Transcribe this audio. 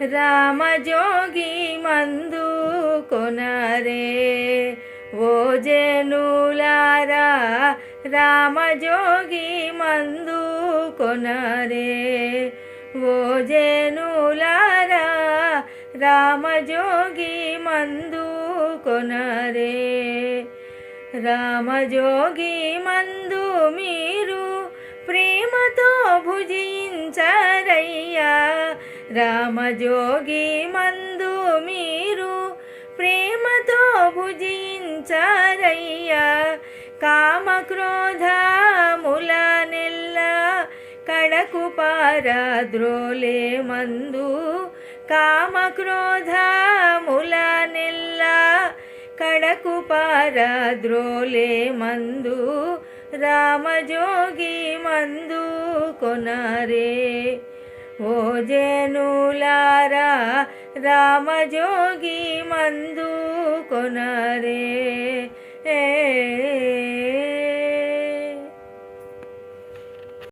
రామజోగి మందు కొనరే ఓ జనులారా రామజోగి మందు కొనరే ఓ జనులారా రామజోగి మందు కొనరే రామజోగి మందు మీరు ప్రేమతో భుజించరయ్యా రామజోగి మందు మీరు ప్రేమతో భుజించరయ్యా కామక్రోధముల నెల్ల కడకు పారద్రోలే మందు కామక్రోధముల నెల్ల కడకు పారద్రోలే మందు రామజోగి మందు కొనరే ఓ జనులారా రామజోగి మందు కొనరే।